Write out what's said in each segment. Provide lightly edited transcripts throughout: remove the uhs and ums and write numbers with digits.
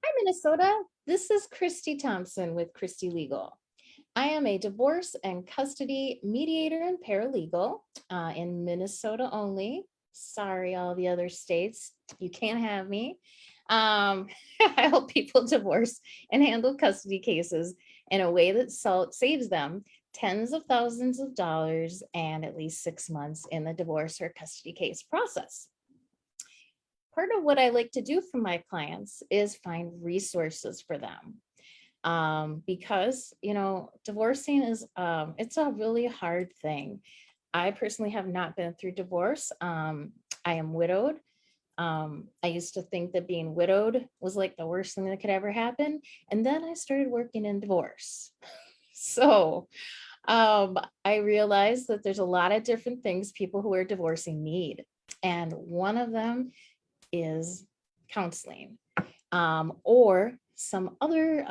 Hi, Minnesota. This is Christy Thompson with Christy Legal. I am a divorce and custody mediator and paralegal in Minnesota only. Sorry, all the other states, you can't have me. I help people divorce and handle custody cases in a way that saves them tens of thousands of dollars and at least 6 months in the divorce or custody case process. Part of what I like to do for my clients is find resources for them. Because, divorcing is, it's a really hard thing. I personally have not been through divorce. I am widowed. I used to think that being widowed was like the worst thing that could ever happen. And then I started working in divorce. So I realized that there's a lot of different things people who are divorcing need. And one of them is counseling or some other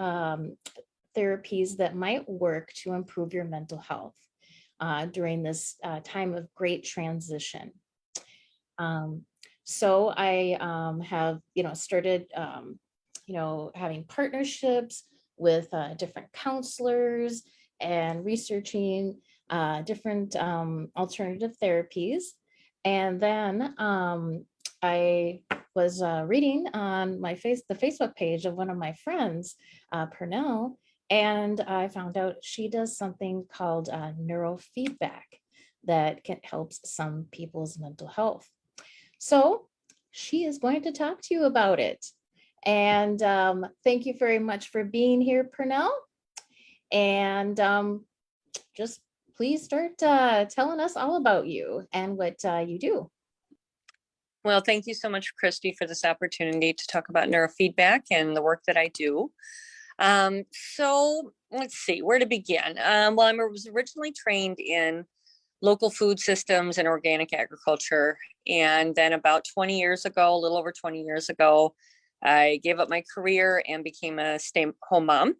therapies that might work to improve your mental health during this time of great transition. So I have, started, having partnerships with different counselors and researching different alternative therapies. And then I was reading on the Facebook page of one of my friends, Pernell, and I found out she does something called neurofeedback that helps some people's mental health. So she is going to talk to you about it. And thank you very much for being here, Pernell. And just please start telling us all about you and what you do. Well, thank you so much, Christy, for this opportunity to talk about neurofeedback and the work that I do. So let's see, where to begin? Well, I was originally trained in local food systems and organic agriculture. And then about 20 years ago, a little over 20 years ago, I gave up my career and became a stay-home mom.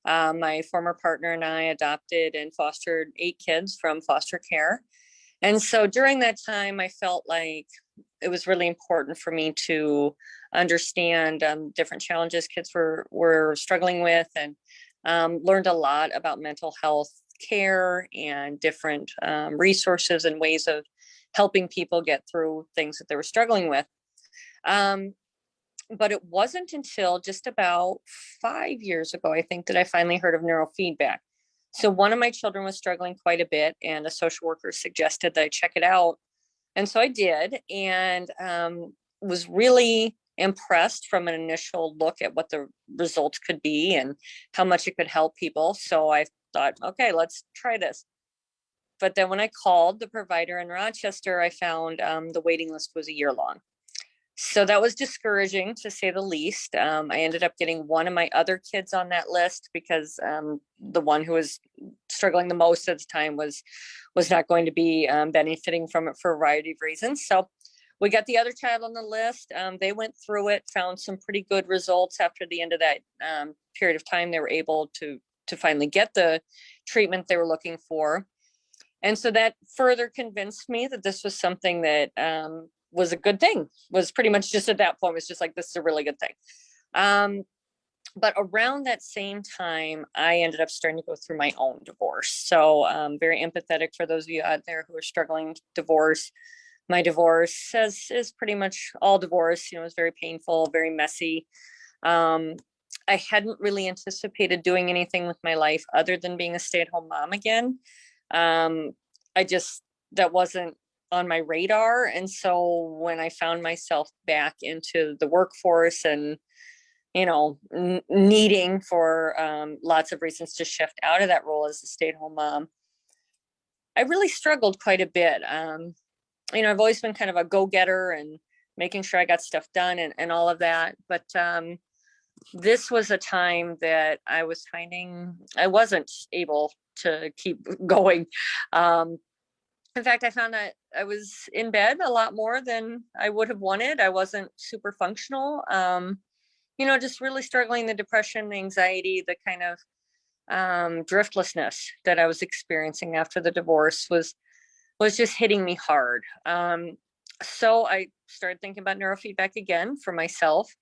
My former partner and I adopted and fostered 8 kids from foster care. And so during that time, I felt like it was really important for me to understand different challenges kids were struggling with, and learned a lot about mental health care and different resources and ways of helping people get through things that they were struggling with. But it wasn't until just about 5 years ago, I think, that I finally heard of neurofeedback. So one of my children was struggling quite a bit, and a social worker suggested that I check it out. And so I did, and was really impressed from an initial look at what the results could be and how much it could help people. So I thought, okay, let's try this. But then when I called the provider in Rochester, I found the waiting list was a year long. So that was discouraging, to say the least. I ended up getting one of my other kids on that list because the one who was struggling the most at the time was not going to be benefiting from it for a variety of reasons. So we got the other child on the list. They went through it, found some pretty good results. After the end of that period of time, they were able to finally get the treatment they were looking for. And so that further convinced me that this was something that was a good thing. Was pretty much just at that point, was just like, this is a really good thing. But around that same time, I ended up starting to go through my own divorce. So very empathetic for those of you out there who are struggling with divorce. My divorce, as is pretty much all divorce, it was very painful, very messy. I hadn't really anticipated doing anything with my life other than being a stay-at-home mom again. That wasn't on my radar. And so when I found myself back into the workforce and, needing for lots of reasons to shift out of that role as a stay-at-home mom, I really struggled quite a bit. I've always been kind of a go-getter and making sure I got stuff done and all of that. But this was a time that I was finding I wasn't able to keep going. In fact, I found that I was in bed a lot more than I would have wanted. I wasn't super functional. Just really struggling, the depression, the anxiety, the kind of driftlessness that I was experiencing after the divorce was just hitting me hard. So I started thinking about neurofeedback again for myself.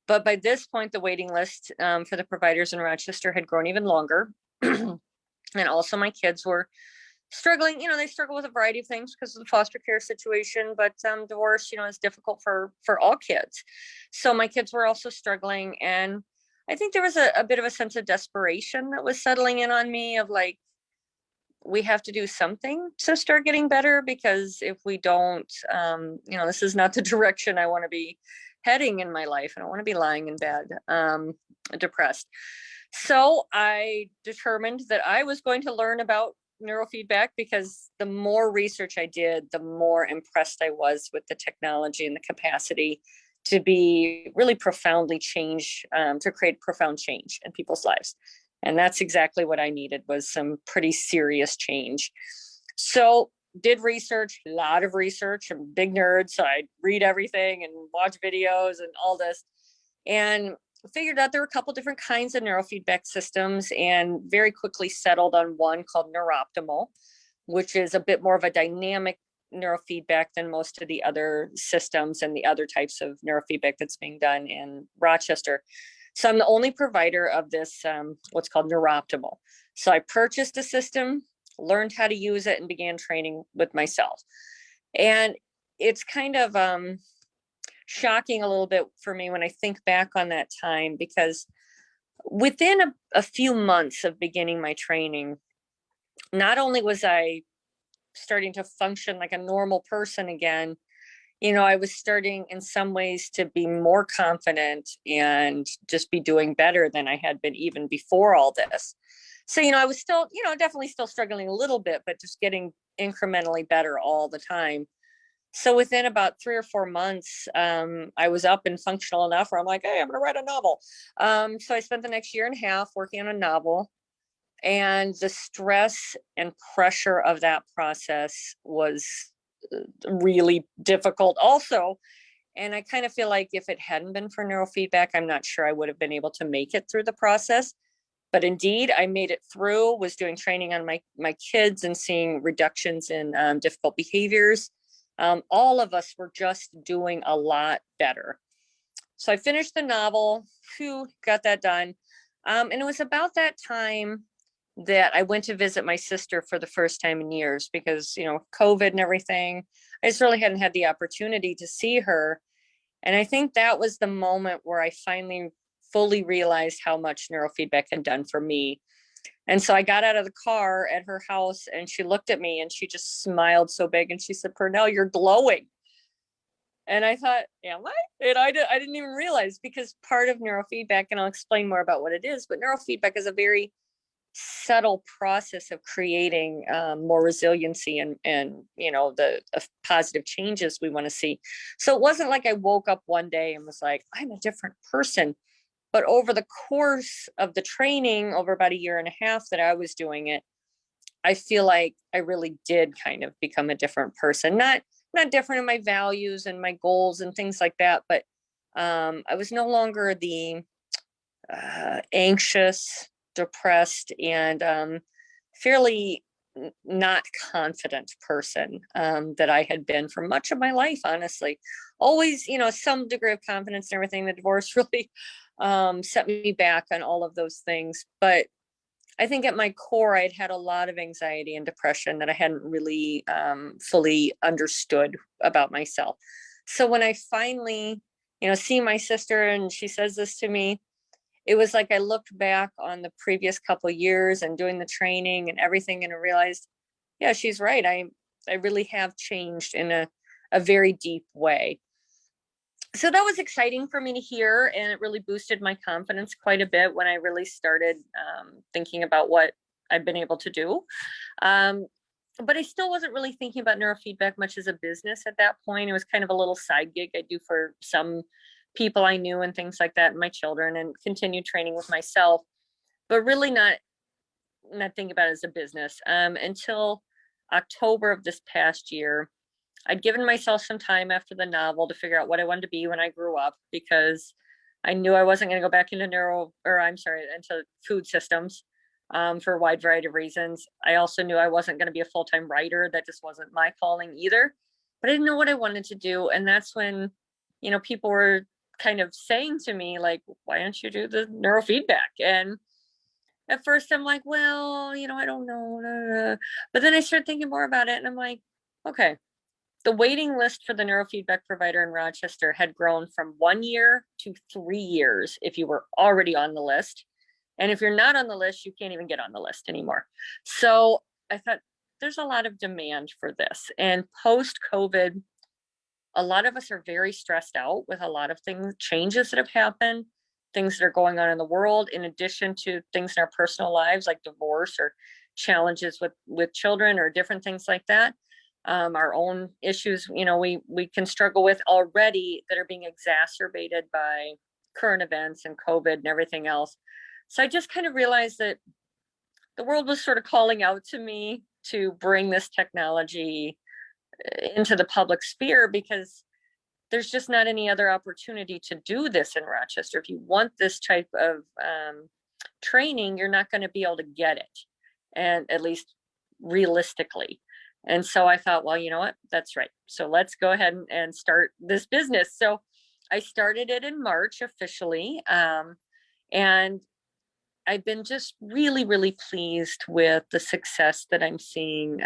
But by this point, the waiting list for the providers in Rochester had grown even longer. And also my kids were struggling. They struggle with a variety of things because of the foster care situation, but divorce, is difficult for all kids. So my kids were also struggling. And I think there was a bit of a sense of desperation that was settling in on me of like, we have to do something to start getting better, because if we don't, this is not the direction I want to be heading in my life. I don't want to be lying in bed, depressed. So I determined that I was going to learn about neurofeedback, because the more research I did, the more impressed I was with the technology and the capacity to be really profoundly to create profound change in people's lives. And that's exactly what I needed, was some pretty serious change. So did research, a lot of research. I'm a big nerd, so I read everything and watch videos and all this, and figured out there were a couple different kinds of neurofeedback systems, and very quickly settled on one called neuroptimal, which is a bit more of a dynamic neurofeedback than most of the other systems and the other types of neurofeedback that's being done in Rochester. So I'm the only provider of this, what's called neuroptimal. So I purchased a system, learned how to use it, and began training with myself. And it's kind of shocking a little bit for me when I think back on that time, because within a few months of beginning my training, not only was I starting to function like a normal person again, I was starting in some ways to be more confident and just be doing better than I had been even before all this. So, I was still, definitely still struggling a little bit, but just getting incrementally better all the time. So within about 3 or 4 months, I was up and functional enough where I'm like, hey, I'm going to write a novel. So I spent the next year and a half working on a novel, and the stress and pressure of that process was really difficult also. And I kind of feel like if it hadn't been for neurofeedback, I'm not sure I would have been able to make it through the process. But indeed, I made it through, was doing training on my kids and seeing reductions in difficult behaviors. All of us were just doing a lot better. So I finished the novel, got that done. And it was about that time that I went to visit my sister for the first time in years, because, COVID and everything, I just really hadn't had the opportunity to see her. And I think that was the moment where I finally fully realized how much neurofeedback had done for me. And so I got out of the car at her house, and she looked at me and she just smiled so big, and she said, Pernell, you're glowing. And I thought, am I? And I didn't even realize, because part of neurofeedback, and I'll explain more about what it is, but neurofeedback is a very subtle process of creating more resiliency and the positive changes we want to see. So it wasn't like I woke up one day and was like, I'm a different person. But over the course of the training, over about a year and a half that I was doing it, I feel like I really did kind of become a different person. Not different in my values and my goals and things like that, but I was no longer the anxious, depressed, and fairly not confident person that I had been for much of my life, honestly. Always, some degree of confidence and everything. The divorce really set me back on all of those things. But I think at my core, I'd had a lot of anxiety and depression that I hadn't really fully understood about myself. So when I finally, see my sister and she says this to me, it was like I looked back on the previous couple of years and doing the training and everything, and I realized, yeah, she's right. I really have changed in a very deep way. So that was exciting for me to hear, and it really boosted my confidence quite a bit when I really started thinking about what I've been able to do. But I still wasn't really thinking about neurofeedback much as a business at that point. It was kind of a little side gig I do for some people I knew and things like that, and my children, and continued training with myself, but really not thinking about it as a business until October of this past year. I'd given myself some time after the novel to figure out what I wanted to be when I grew up, because I knew I wasn't going to go back into into food systems for a wide variety of reasons. I also knew I wasn't going to be a full-time writer. That just wasn't my calling either, but I didn't know what I wanted to do. And that's when, people were kind of saying to me, like, why don't you do the neurofeedback? And at first I'm like, well, I don't know. But then I started thinking more about it and I'm like, okay, the waiting list for the neurofeedback provider in Rochester had grown from 1 year to 3 years if you were already on the list. And if you're not on the list, you can't even get on the list anymore. So I thought there's a lot of demand for this. And post COVID, a lot of us are very stressed out with a lot of things, changes that have happened, things that are going on in the world, in addition to things in our personal lives like divorce or challenges with children or different things like that. Our own issues, we can struggle with already that are being exacerbated by current events and COVID and everything else. So I just kind of realized that the world was sort of calling out to me to bring this technology into the public sphere, because there's just not any other opportunity to do this in Rochester. If you want this type of training, you're not going to be able to get it, and at least realistically. And so I thought, well, you know what, that's right. So let's go ahead and start this business. So I started it in March officially. And I've been just really, really pleased with the success that I'm seeing.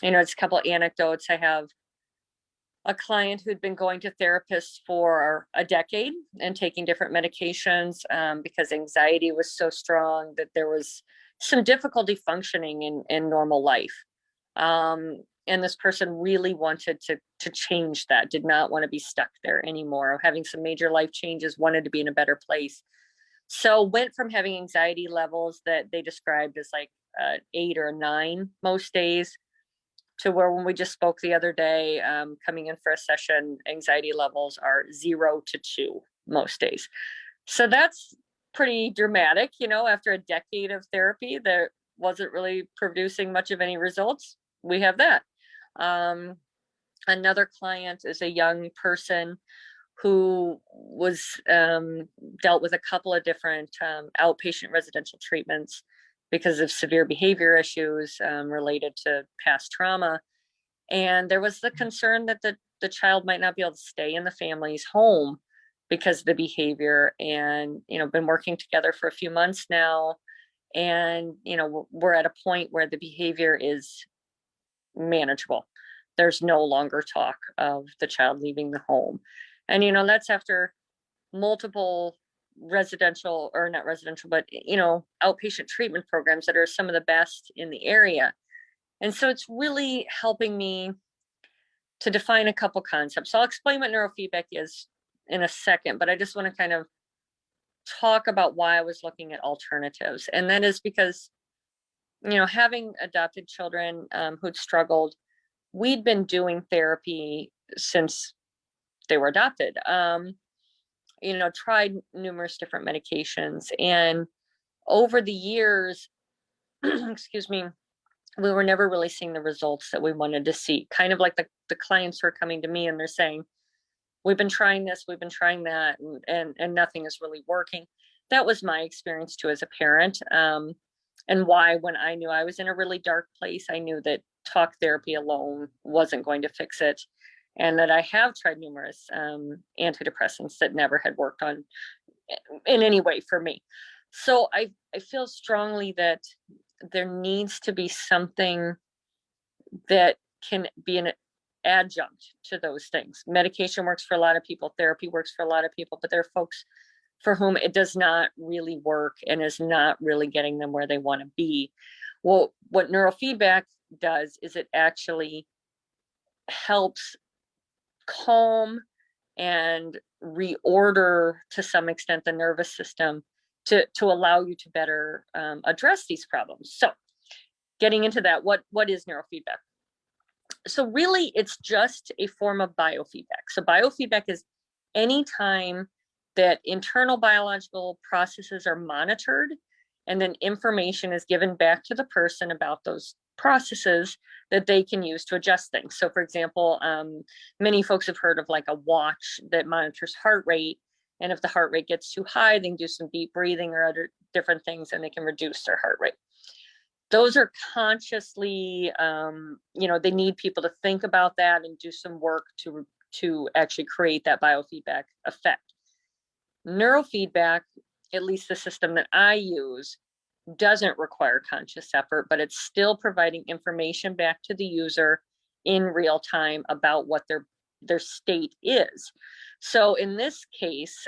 It's a couple of anecdotes. I have a client who'd been going to therapists for a decade and taking different medications because anxiety was so strong that there was some difficulty functioning in normal life. And this person really wanted to change that, did not want to be stuck there anymore, having some major life changes, wanted to be in a better place. So went from having anxiety levels that they described as like 8 or 9 most days, to where when we just spoke the other day, coming in for a session, anxiety levels are 0 to 2 most days. So that's pretty dramatic, after a decade of therapy that wasn't really producing much of any results. We have that. Another client is a young person who was dealt with a couple of different outpatient residential treatments because of severe behavior issues related to past trauma. And there was the concern that the child might not be able to stay in the family's home because of the behavior. And, been working together for a few months now. And, we're at a point where the behavior is manageable. There's no longer talk of the child leaving the home. And, that's after multiple residential, or not residential, but, outpatient treatment programs that are some of the best in the area. And so it's really helping me to define a couple concepts. So I'll explain what neurofeedback is in a second, but I just want to kind of talk about why I was looking at alternatives. And that is because, having adopted children who'd struggled, we'd been doing therapy since they were adopted. Tried numerous different medications, and over the years, excuse me, we were never really seeing the results that we wanted to see. Kind of like the clients who are coming to me and they're saying, we've been trying this, we've been trying that, and nothing is really working. That was my experience too as a parent. And why, when I knew I was in a really dark place, I knew that talk therapy alone wasn't going to fix it. And that I have tried numerous antidepressants that never had worked on in any way for me. So I feel strongly that there needs to be something that can be an adjunct to those things. Medication works for a lot of people, therapy works for a lot of people, but there are folks for whom it does not really work and is not really getting them where they want to be. Well, what neurofeedback does is it actually helps calm and reorder to some extent the nervous system to allow you to better address these problems. So getting into that, what is neurofeedback? So really it's just a form of biofeedback. So biofeedback is any time that internal biological processes are monitored and then information is given back to the person about those processes that they can use to adjust things. So for example, many folks have heard of like a watch that monitors heart rate. And if the heart rate gets too high, they can do some deep breathing or other different things and they can reduce their heart rate. Those are consciously, they need people to think about that and do some work to to actually create that biofeedback effect. Neurofeedback, at least the system that I use, doesn't require conscious effort, but it's still providing information back to the user in real time about what their state is. So in this case,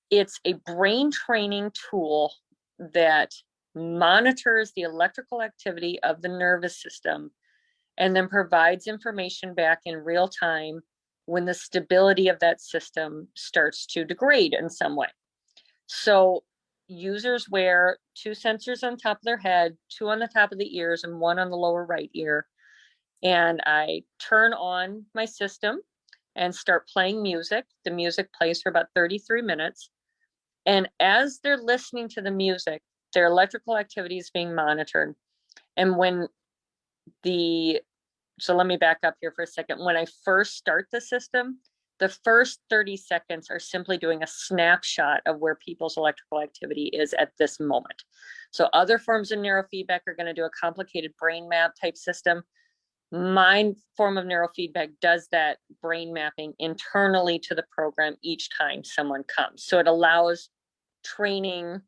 it's a brain training tool that monitors the electrical activity of the nervous system and then provides information back in real time when the stability of that system starts to degrade in some way. So users wear 2 sensors on top of their head, 2 on the top of the ears and 1 on the lower right ear. And I turn on my system and start playing music. The music plays for about 33 minutes. And as they're listening to the music, their electrical activity is being monitored. And so let me back up here for a second. When I first start the system, the first 30 seconds are simply doing a snapshot of where people's electrical activity is at this moment. So other forms of neurofeedback are going to do a complicated brain map type system. My form of neurofeedback does that brain mapping internally to the program each time someone comes. So it allows training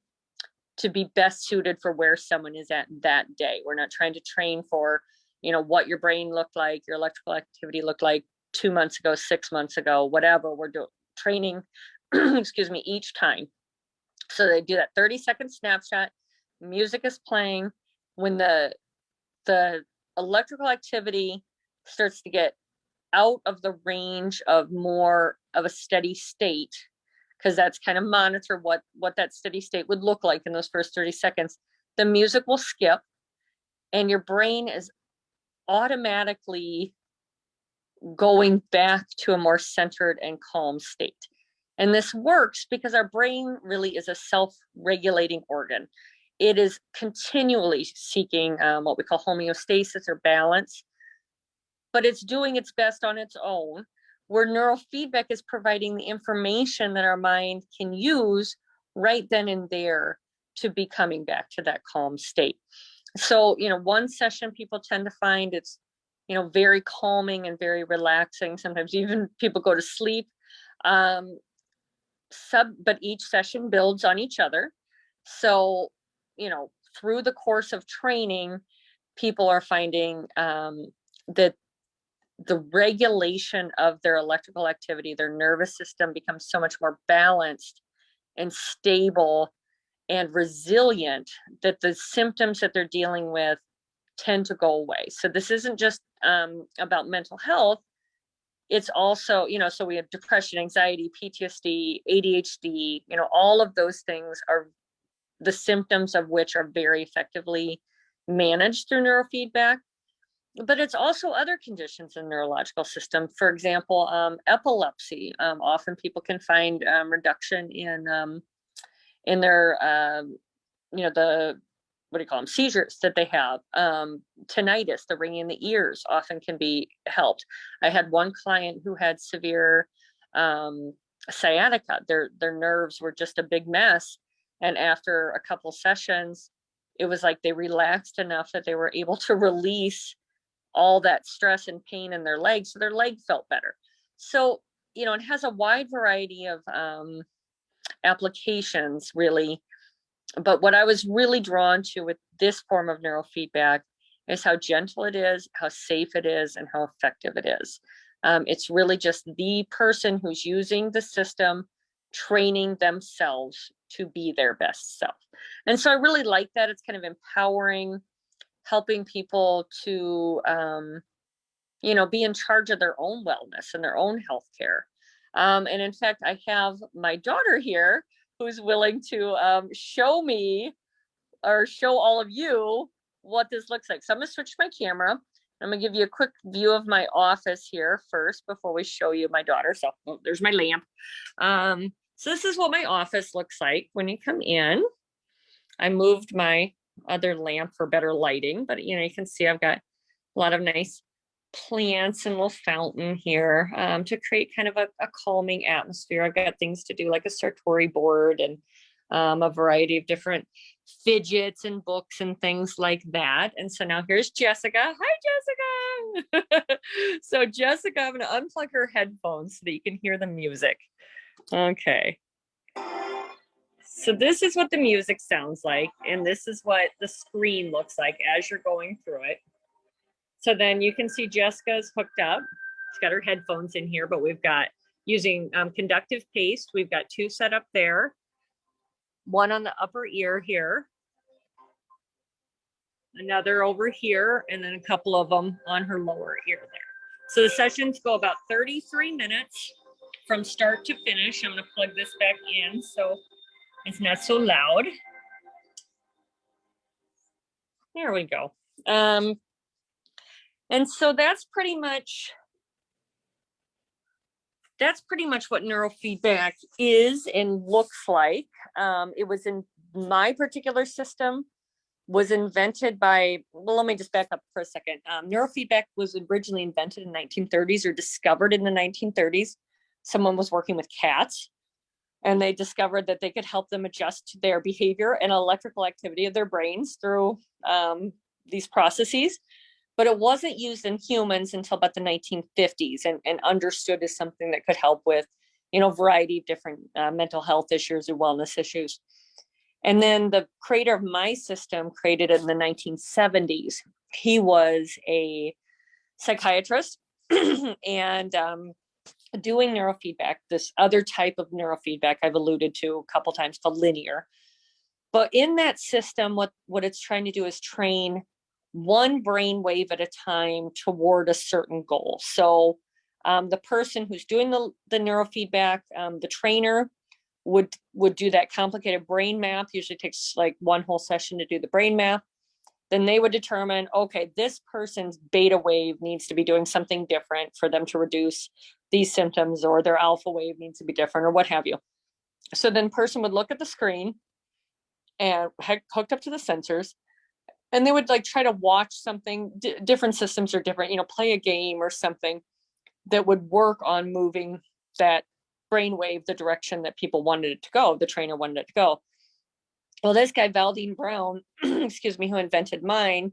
to be best suited for where someone is at that day. We're not trying to train for, what your brain looked like, your electrical activity looked like 2 months ago, 6 months ago, whatever. We're doing training, excuse me, each time. So they do that 30-second snapshot. Music is playing. When the electrical activity starts to get out of the range of more of a steady state, because that's kind of monitor what that steady state would look like in those first 30 seconds, the music will skip and your brain is automatically going back to a more centered and calm state. And this works because our brain really is a self-regulating organ. It is continually seeking what we call homeostasis or balance, but it's doing its best on its own, where neurofeedback is providing the information that our mind can use right then and there to be coming back to that calm state. So, one session people tend to find it's, very calming and very relaxing. Sometimes even people go to sleep. But each session builds on each other. So, through the course of training, people are finding that the regulation of their electrical activity, their nervous system becomes so much more balanced and stable and resilient that the symptoms that they're dealing with tend to go away. So this isn't just about mental health. It's also, so we have depression, anxiety, PTSD, ADHD, all of those things are the symptoms of which are very effectively managed through neurofeedback. But it's also other conditions in the neurological system. For example, epilepsy. Often people can find reduction in their, seizures that they have. Tinnitus, the ringing in the ears, often can be helped. I had one client who had severe sciatica. Their nerves were just a big mess. And after a couple sessions, it was like they relaxed enough that they were able to release all that stress and pain in their legs, so their leg felt better. So, it has a wide variety of applications, really. But what I was really drawn to with this form of neurofeedback is how gentle it is, how safe it is, and how effective it is. It's really just the person who's using the system training themselves to be their best self. And so I really like that. It's kind of empowering, helping people to, be in charge of their own wellness and their own healthcare. And in fact, I have my daughter here who's willing to show me or show all of you what this looks like. So I'm gonna switch my camera. I'm gonna give you a quick view of my office here first before we show you my daughter. So there's my lamp. So this is what my office looks like when you come in. I moved my other lamp for better lighting, but you can see I've got a lot of nice plants and a little fountain here to create kind of a calming atmosphere. I've got things to do like a sartori board and a variety of different fidgets and books and things like that. And so now here's Jessica. Hi, Jessica. So Jessica, I'm going to unplug her headphones so that you can hear the music. Okay. So this is what the music sounds like, and this is what the screen looks like as you're going through it. So then you can see Jessica's hooked up. She's got her headphones in here, but we've got using conductive paste. We've got 2 set up there, one on the upper ear here, another over here, and then a couple of them on her lower ear there. So the sessions go about 33 minutes from start to finish. I'm going to plug this back in so it's not so loud. There we go. And so that's pretty much what neurofeedback is and looks like. It was in my particular system was invented by, well, let me just back up for a second. Neurofeedback was originally invented in the 1930s or discovered in the 1930s. Someone was working with cats and they discovered that they could help them adjust their behavior and electrical activity of their brains through these processes. But it wasn't used in humans until about the 1950s and understood as something that could help with, a variety of different mental health issues or wellness issues. And then the creator of my system created it in the 1970s. He was a psychiatrist and doing neurofeedback, this other type of neurofeedback I've alluded to a couple times called linear. But in that system, what it's trying to do is train one brain wave at a time toward a certain goal. So the person who's doing the neurofeedback, the trainer would do that complicated brain map. Usually takes like one whole session to do the brain map. Then they would determine, okay, this person's beta wave needs to be doing something different for them to reduce these symptoms, or their alpha wave needs to be different, or what have you. So then person would look at the screen and hooked up to the sensors, and they would like try to watch something. Different systems are different, play a game or something that would work on moving that brainwave the direction that people wanted it to go, the trainer wanted it to go. Well, this guy, Valdine Brown, excuse me, who invented mine,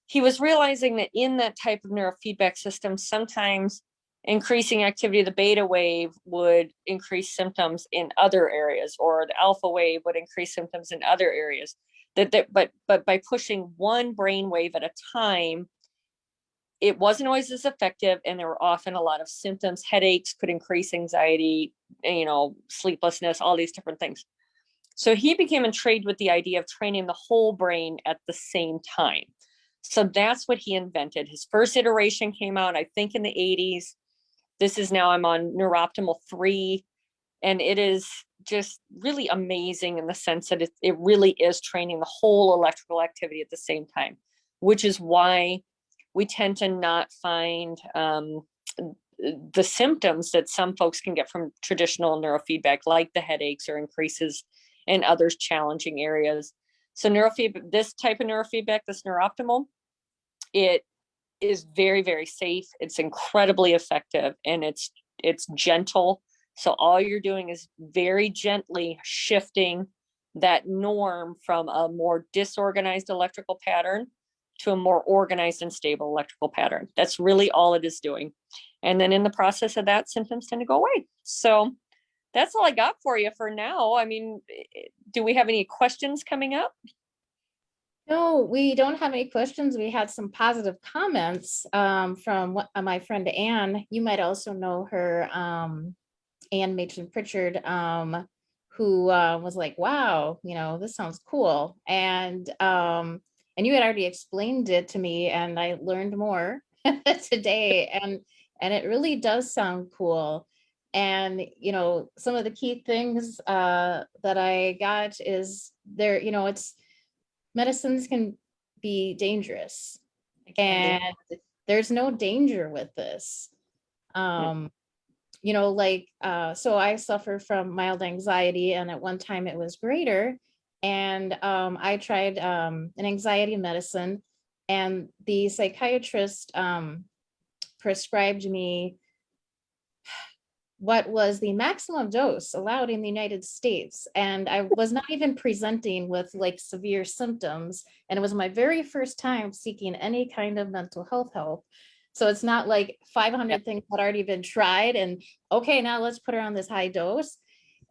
he was realizing that in that type of neurofeedback system, sometimes increasing activity of the beta wave would increase symptoms in other areas, or the alpha wave would increase symptoms in other areas. But by pushing one brain wave at a time, it wasn't always as effective, and there were often a lot of symptoms. Headaches could increase anxiety, sleeplessness, all these different things. So he became intrigued with the idea of training the whole brain at the same time. So that's what he invented. His first iteration came out, I think, in the 80s. This is now, I'm on neuroptimal 3, and it is just really amazing in the sense that it really is training the whole electrical activity at the same time, which is why we tend to not find the symptoms that some folks can get from traditional neurofeedback, like the headaches or increases in others challenging areas. So neurofeedback, this type of neurofeedback, this neuroptimal, it is very, very safe. It's incredibly effective, and it's gentle. So all you're doing is very gently shifting that norm from a more disorganized electrical pattern to a more organized and stable electrical pattern. That's really all it is doing. And then in the process of that, symptoms tend to go away. So that's all I got for you for now. I mean, do we have any questions coming up? No, we don't have any questions. We had some positive comments from my friend Anne. You might also know her, Anne Machen-Pritchard, who was like, wow, this sounds cool. And you had already explained it to me, and I learned more today. And it really does sound cool. And, some of the key things that I got is there, it's medicines can be dangerous, and there's no danger with this. So I suffer from mild anxiety, and at one time it was greater. And I tried an anxiety medicine, and the psychiatrist prescribed me what was the maximum dose allowed in the United States. And I was not even presenting with like severe symptoms. And it was my very first time seeking any kind of mental health help. So it's not like Yeah. 500 things had already been tried and okay, now let's put her on this high dose.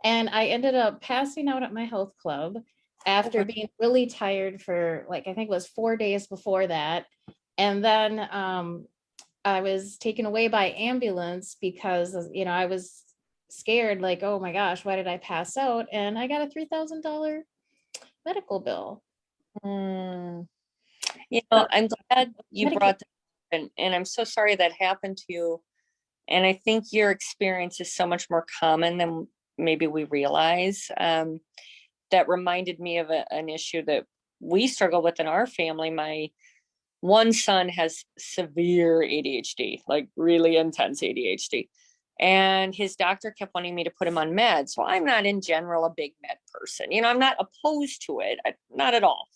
And I ended up passing out at my health club after Okay. being really tired for like, I think it was 4 days before that. And then I was taken away by ambulance because, I was scared, like, oh my gosh, why did I pass out? And I got a $3,000 medical bill. Mm. So I'm glad you Medicaid. brought that up, and I'm so sorry that happened to you. And I think your experience is so much more common than maybe we realize. That reminded me of an issue that we struggle with in our family. My one son has severe ADHD, like really intense ADHD. And his doctor kept wanting me to put him on meds. Well, I'm not in general a big med person. I'm not opposed to it, not at all.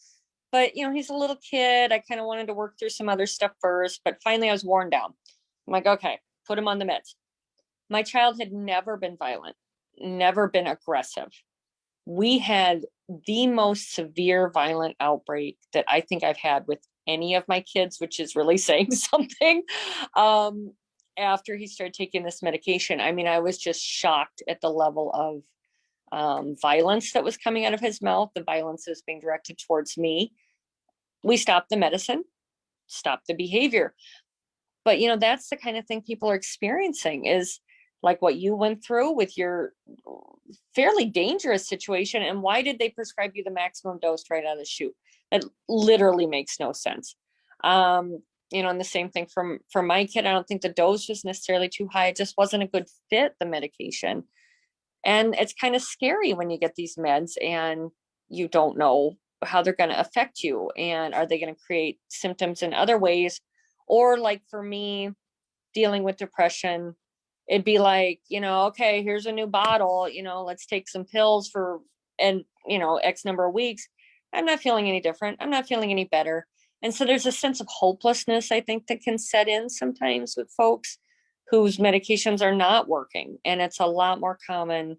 But, he's a little kid. I kind of wanted to work through some other stuff first, but finally I was worn down. I'm like, okay, put him on the meds. My child had never been violent, never been aggressive. We had the most severe violent outbreak that I think I've had with any of my kids, which is really saying something. After he started taking this medication, I mean, I was just shocked at the level of violence that was coming out of his mouth. The violence was being directed towards me. We stopped the medicine, stopped the behavior. But that's the kind of thing people are experiencing, is like what you went through with your fairly dangerous situation. And why did they prescribe you the maximum dose right out of the chute? That literally makes no sense. And the same thing for my kid. I don't think the dose was necessarily too high. It just wasn't a good fit, the medication. And it's kind of scary when you get these meds and you don't know how they're going to affect you. And are they going to create symptoms in other ways? Or like for me, dealing with depression, it'd be like, okay, here's a new bottle, let's take some pills for, and, X number of weeks. I'm not feeling any different. I'm not feeling any better. And so there's a sense of hopelessness, I think, that can set in sometimes with folks whose medications are not working. And it's a lot more common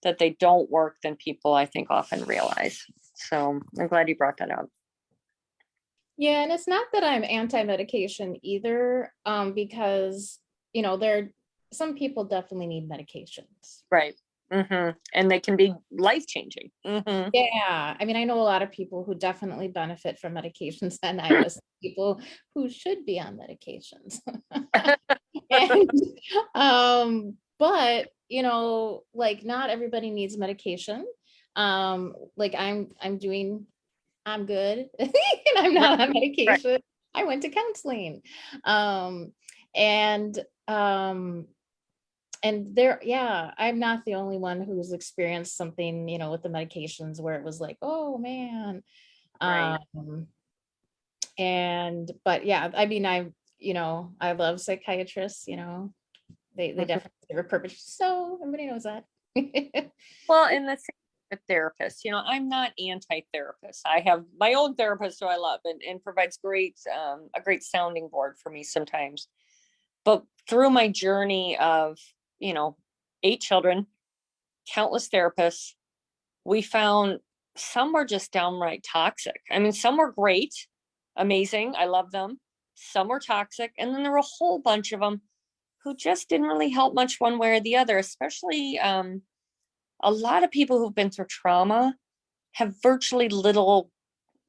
that they don't work than people, I think, often realize. So I'm glad you brought that up. Yeah, and it's not that I'm anti-medication either, because, there some people definitely need medications. Right. And they can be life changing. Yeah, I mean, I know a lot of people who definitely benefit from medications, and I know some people who should be on medications. And but like not everybody needs medication. Like I'm good and I'm Right. not on Right. medication. I went to counseling. Um and and there, yeah, I'm not the only one who's experienced something, with the medications where it was like, oh man. Right. Um but yeah, I mean, I love psychiatrists, they Mhm. definitely serve a purpose. So everybody knows that. Well, and the same with therapists, I'm not anti-therapist. I have my own therapist who I love, and provides a great sounding board for me sometimes. But through my journey of, you know, 8 children, countless therapists, we found some were just downright toxic. I mean, some were great, amazing. I love them. Some were toxic. And then there were a whole bunch of them who just didn't really help much one way or the other, especially a lot of people who've been through trauma have virtually little,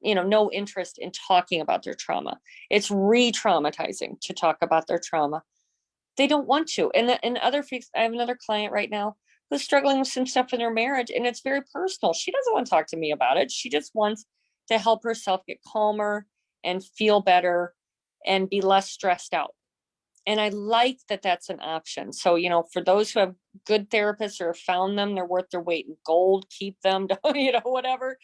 no interest in talking about their trauma. It's re-traumatizing to talk about their trauma. They don't want to. And I have another client right now who's struggling with some stuff in her marriage, and it's very personal. She doesn't want to talk to me about it. She just wants to help herself get calmer and feel better and be less stressed out. And I like that that's an option. So, for those who have good therapists or have found them, they're worth their weight in gold. Keep them, whatever.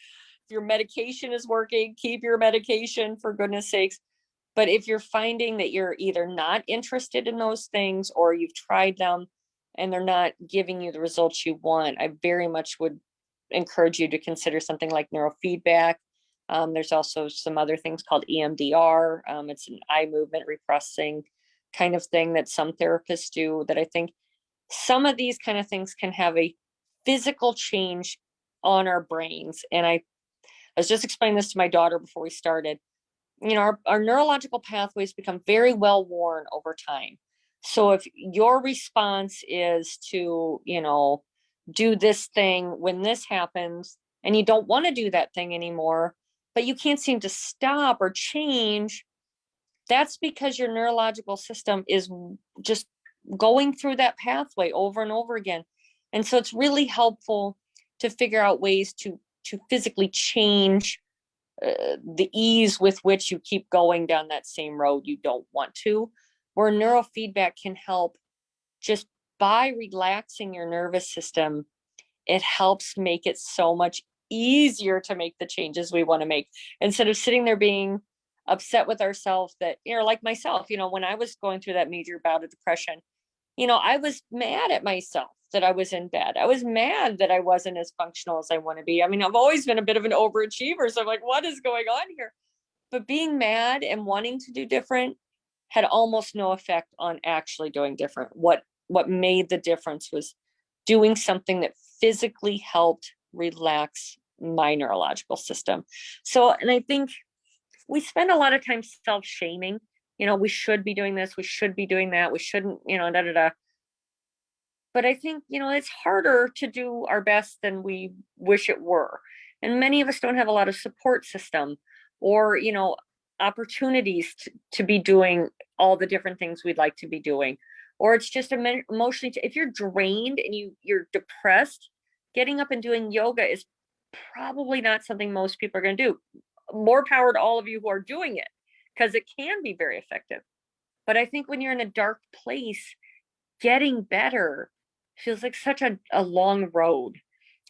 If your medication is working, keep your medication, for goodness sakes. But if you're finding that you're either not interested in those things or you've tried them and they're not giving you the results you want, I very much would encourage you to consider something like neurofeedback. There's also some other things called EMDR. It's an eye movement reprocessing kind of thing that some therapists do, that I think some of these kind of things can have a physical change on our brains. And I was just explaining this to my daughter before we started. our neurological pathways become very well worn over time. So if your response is to, do this thing when this happens, and you don't want to do that thing anymore, but you can't seem to stop or change, that's because your neurological system is just going through that pathway over and over again. And so it's really helpful to figure out ways to physically change the ease with which you keep going down that same road you don't want to, where neurofeedback can help just by relaxing your nervous system. It helps make it so much easier to make the changes we want to make, instead of sitting there being upset with ourselves that, like myself, when I was going through that major bout of depression, I was mad at myself that I was in bed. I was mad that I wasn't as functional as I want to be. I mean, I've always been a bit of an overachiever. So I'm like, what is going on here? But being mad and wanting to do different had almost no effect on actually doing different. What made the difference was doing something that physically helped relax my neurological system. So, and I think we spend a lot of time self-shaming. We should be doing this, we should be doing that, we shouldn't, da da da. But I think, it's harder to do our best than we wish it were. And many of us don't have a lot of support system or, opportunities to be doing all the different things we'd like to be doing. Or it's just emotionally, if you're drained and you're depressed, getting up and doing yoga is probably not something most people are going to do. More power to all of you who are doing it, because it can be very effective. But I think when you're in a dark place, getting better feels like such a long road.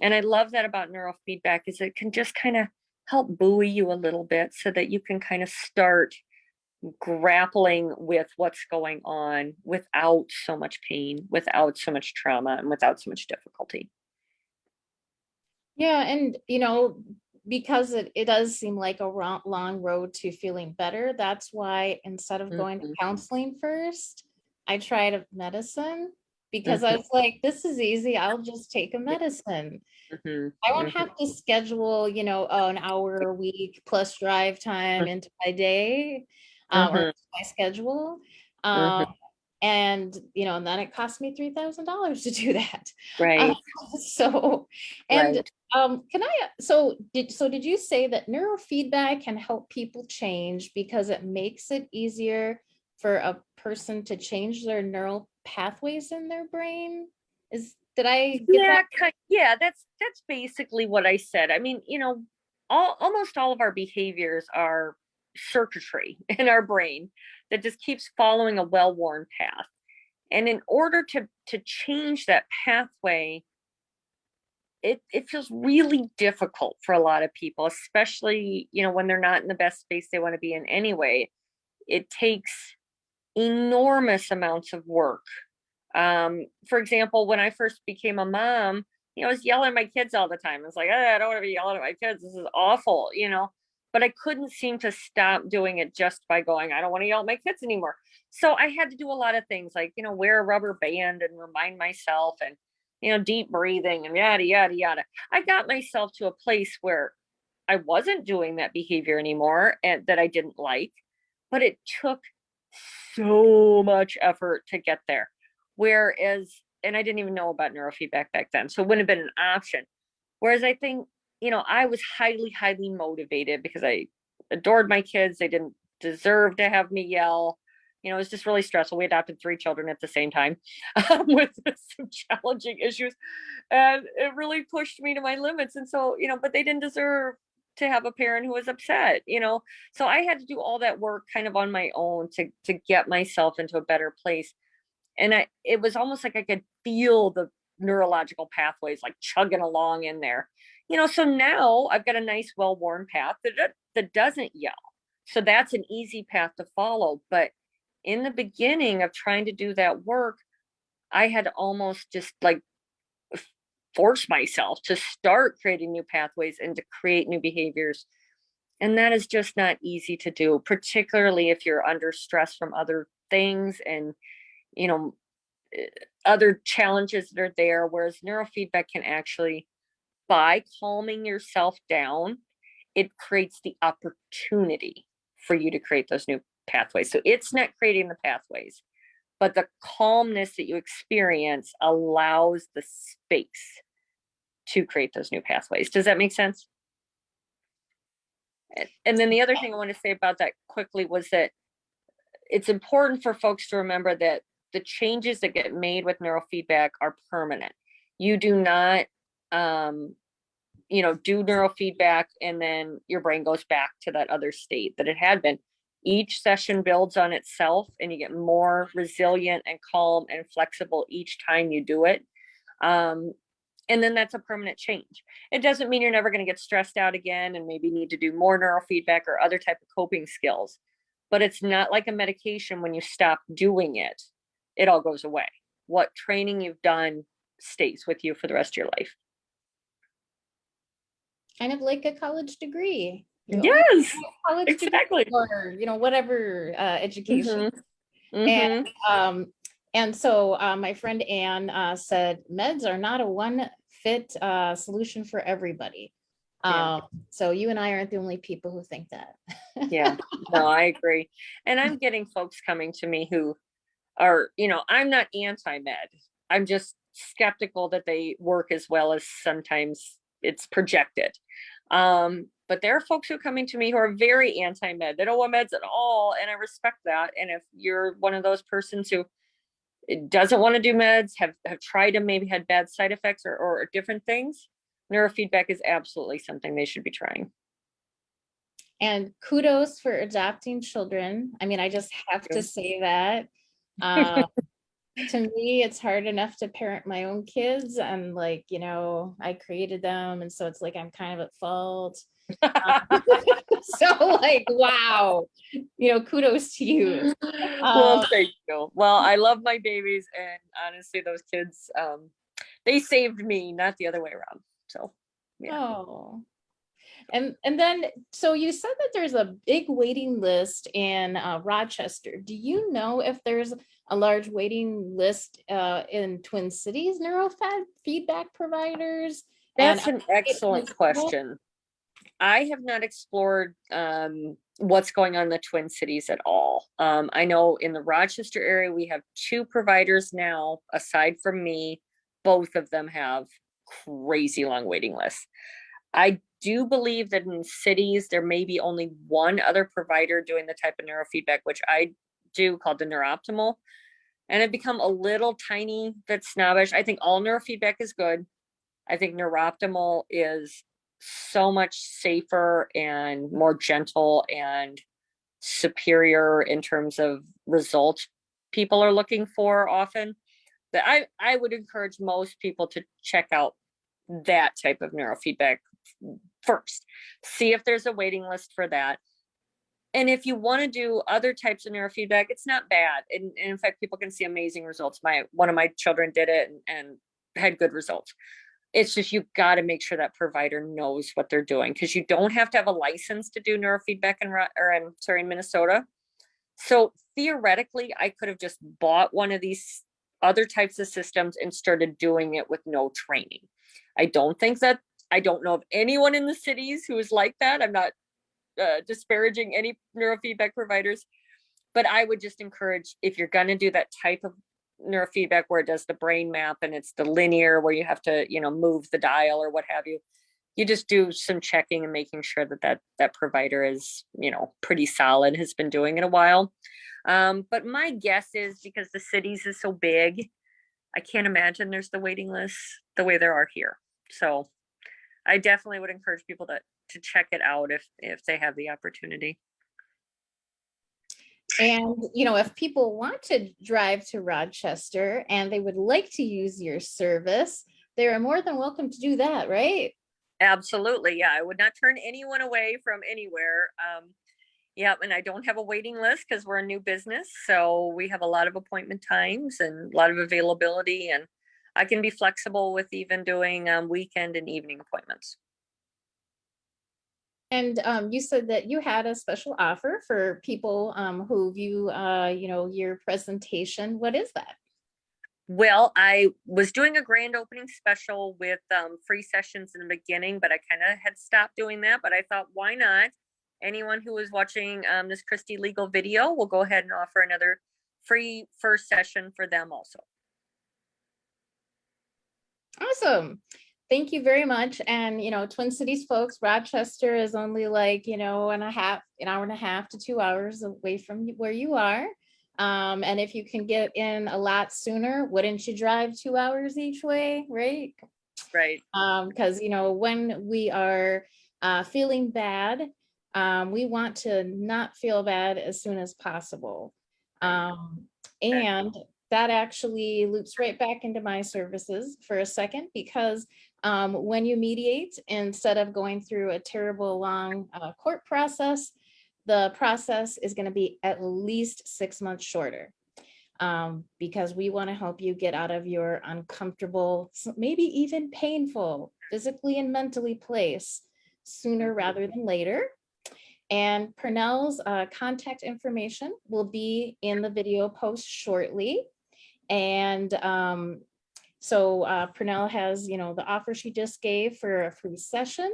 And I love that about neurofeedback, is it can just kind of help buoy you a little bit so that you can kind of start grappling with what's going on without so much pain, without so much trauma, and without so much difficulty. Yeah, and because it does seem like a long road to feeling better, that's why instead of going to Mhm, counseling first, I tried medicine, because I mhm, was like, this is easy, I'll just take a yeah, medicine. mhm, I won't mhm, have to schedule, an hour a week plus drive time into my day, or mhm, into my schedule. mhm. Um, and then it cost me $3,000 to do that. Uh, Right, so, and right. did you say that neurofeedback can help people change because it makes it easier for a person to change their neural pathways in their brain? Did I get Yeah, that? yeah, that's basically what I said. I mean, almost all of our behaviors are circuitry in our brain that just keeps following a well-worn path. And in order to change that pathway, it feels really difficult for a lot of people, especially, when they're not in the best space they want to be in anyway. It takes enormous amounts of work. For example, when I first became a mom, I was yelling at my kids all the time. It's like, I don't want to be yelling at my kids. This is awful. But I couldn't seem to stop doing it just by going, I don't want to yell at my kids anymore. So I had to do a lot of things like, wear a rubber band and remind myself, and, deep breathing and yada, yada, yada. I got myself to a place where I wasn't doing that behavior anymore and that I didn't like, but it took so much effort to get there. Whereas, and I didn't even know about neurofeedback back then, so it wouldn't have been an option. Whereas I think, I was highly, highly motivated because I adored my kids. They didn't deserve to have me yell. It was just really stressful. We adopted 3 children at the same time, with some challenging issues. And it really pushed me to my limits. And so, but they didn't deserve to have a parent who was upset. So I had to do all that work kind of on my own to get myself into a better place. And it was almost like I could feel the neurological pathways like chugging along in there. So now I've got a nice well-worn path that doesn't yell. So that's an easy path to follow. But in the beginning of trying to do that work, I had almost just like force myself to start creating new pathways and to create new behaviors. And that is just not easy to do, particularly if you're under stress from other things and, you know, eh, other challenges that are there. Whereas neurofeedback can actually, by calming yourself down, it creates the opportunity for you to create those new pathways. So it's not creating the pathways, but the calmness that you experience allows the space to create those new pathways. Does that make sense? And then the other thing I want to say about that quickly was that it's important for folks to remember that the changes that get made with neurofeedback are permanent. You do not, do neurofeedback and then your brain goes back to that other state that it had been. Each session builds on itself and you get more resilient and calm and flexible each time you do it. And then that's a permanent change. It doesn't mean you're never going to get stressed out again and maybe need to do more neurofeedback or other type of coping skills. But it's not like a medication. When you stop doing it, it all goes away. What training you've done stays with you for the rest of your life. Kind of like a college degree. Yes, College exactly. degree or, whatever education. Mm-hmm. And so my friend Anne said, meds are not a one fit solution for everybody. Yeah. So you and I aren't the only people who think that. Yeah, no, I agree. And I'm getting folks coming to me who are, I'm not anti-med. I'm just skeptical that they work as well as sometimes it's projected. But there are folks who are coming to me who are very anti-med. They don't want meds at all. And I respect that. And if you're one of those persons who doesn't want to do meds, have tried them, maybe had bad side effects or different things, neurofeedback is absolutely something they should be trying. And kudos for adopting children. I mean, I just have to say that. To me, it's hard enough to parent my own kids, and I created them, and so it's like I'm kind of at fault. So wow, kudos to you. Well, thank you. Well, I love my babies, and honestly, those kids, they saved me, not the other way around. So, yeah. Oh. And then, so you said that there's a big waiting list in Rochester. Do you know if there's a large waiting list in Twin Cities neurofeedback providers? That's an excellent question. I have not explored what's going on in the Twin Cities at all. I know in the Rochester area, we have 2 providers now, aside from me. Both of them have crazy long waiting lists. I do believe that in cities, there may be only one other provider doing the type of neurofeedback, which I do, called the neuroptimal. And I've become a little tiny bit snobbish. I think all neurofeedback is good. I think neuroptimal is so much safer and more gentle and superior in terms of results people are looking for often. That I would encourage most people to check out that type of neurofeedback first. See if there's a waiting list for that. And if you want to do other types of neurofeedback, it's not bad. And in fact, people can see amazing results. One of my children did it and had good results. It's just, you've got to make sure that provider knows what they're doing, because you don't have to have a license to do neurofeedback in Minnesota. So theoretically, I could have just bought one of these other types of systems and started doing it with no training. I don't know of anyone in the cities who is like that. I'm not disparaging any neurofeedback providers, but I would just encourage, if you're going to do that type of neurofeedback where it does the brain map and it's the linear where you have to, move the dial or what have you, you just do some checking and making sure that provider is, pretty solid, has been doing it a while. But my guess is, because the cities is so big, I can't imagine there's the waiting list the way there are here. So I definitely would encourage people to check it out if they have the opportunity. And, if people want to drive to Rochester and they would like to use your service, they are more than welcome to do that, right? Absolutely. Yeah. I would not turn anyone away from anywhere. Yeah. And I don't have a waiting list because we're a new business. So we have a lot of appointment times and a lot of availability, and I can be flexible with even doing weekend and evening appointments. And you said that you had a special offer for people who view, your presentation. What is that? Well, I was doing a grand opening special with free sessions in the beginning, but I kind of had stopped doing that. But I thought, why not anyone who is watching this Christy Legal video, we'll go ahead and offer another free first session for them also. Awesome. Thank you very much. And, Twin Cities folks, Rochester is only like, an hour and a half to 2 hours away from where you are. And if you can get in a lot sooner, wouldn't you drive 2 hours each way, right? Right. Because, when we are feeling bad, we want to not feel bad as soon as possible. And that actually loops right back into my services for a second, because when you mediate, instead of going through a terrible long court process, the process is going to be at least 6 months shorter, because we want to help you get out of your uncomfortable, maybe even painful, physically and mentally place sooner rather than later. And Pernell's contact information will be in the video post shortly. And so Pernell has, the offer she just gave for a free session.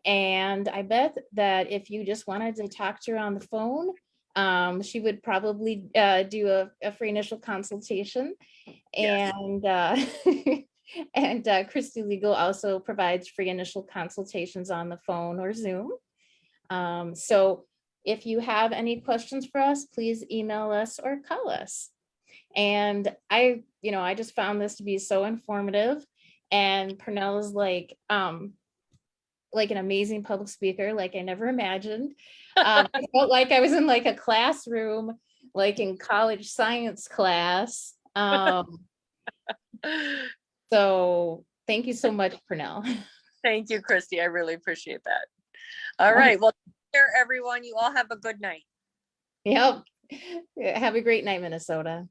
And I bet that if you just wanted to talk to her on the phone, she would probably do a free initial consultation. Yes. And and Christy Legal also provides free initial consultations on the phone or Zoom. So if you have any questions for us, please email us or call us. And I just found this to be so informative. And Pernell is like an amazing public speaker, like I never imagined. I felt like I was in like a classroom, like in college science class. So thank you so much, Pernell. Thank you, Christy. I really appreciate that. All right. Well, everyone, you all have a good night. Yep. Have a great night, Minnesota.